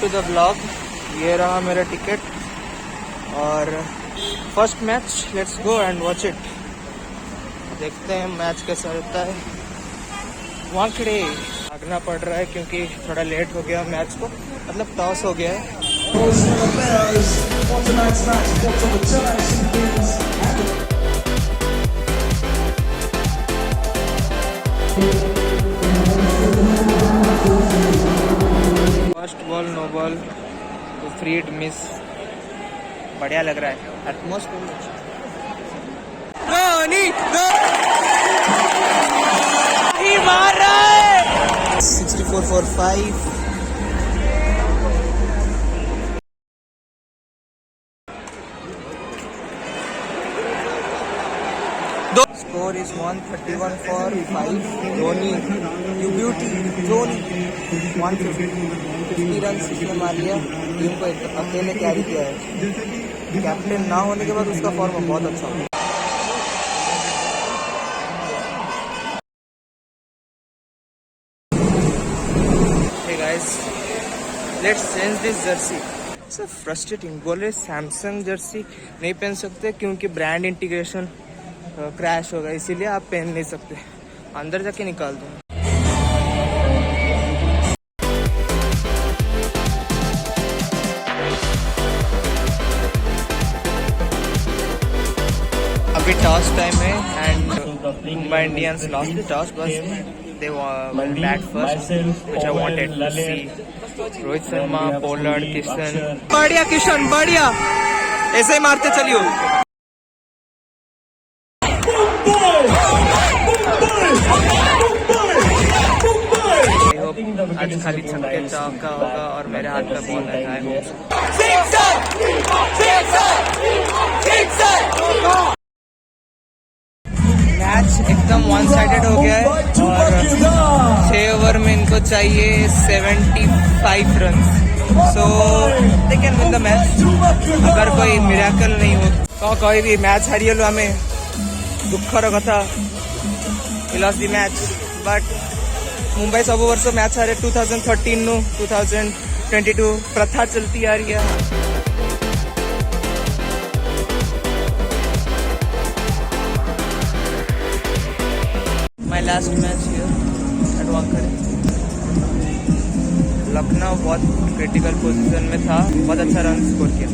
To the blog. ये रहा मेरा टिकट और first match, let's go and watch it. देखते हैं मैच कैसा रहता है। वांकड़े भागना पड़ रहा है क्योंकि थोड़ा लेट हो गया मैच को, मतलब टॉस हो गया है। फर्स्ट बॉल नो बॉल तो फ्री हिट मिस, बढ़िया लग रहा है एटमॉस्फेयर। मार रहा है 64 for 5। Score is 131 for 5. Dhoni, you beauty, Dhoni 150 run इसने मार लिया। टीम को अकेले कैरी किया है। कैप्टन ना होने के बाद उसका फॉर्म बहुत अच्छा है। Hey guys, let's change this jersey. So frustrating. बोल रहे सैमसंग जर्सी नहीं पहन सकते क्योंकि ब्रांड इंटीग्रेशन क्रैश होगा, इसीलिए आप पहन नहीं सकते। अंदर जाके निकाल दो। अभी टॉस टाइम है and Mumbai Indians lost the toss, बस they bat first, which I wanted to see. Rohit Sharma, Pollard, Kishan, बढ़िया किशन, बढ़िया ऐसे मारते चलियो। आज खाली छक्के चौका होगा और मेरे हाथ में बॉल है। मैच एकदम वन साइडेड हो गया है और 6 ओवर में इनको चाहिए 75 run. So they can win the match अगर कोई मिराकल नहीं हो तो। कोई भी मैच हारियल आमे दुखर कथा, we lost the match but Mumbai सब वर्ष मैच हारे 2013 नु 2022 प्रथा चलती आ रही है। My last match here at Wankhede. Lucknow बहुत क्रिटिकल पोजीशन में था, बहुत अच्छा रन स्कोर किया।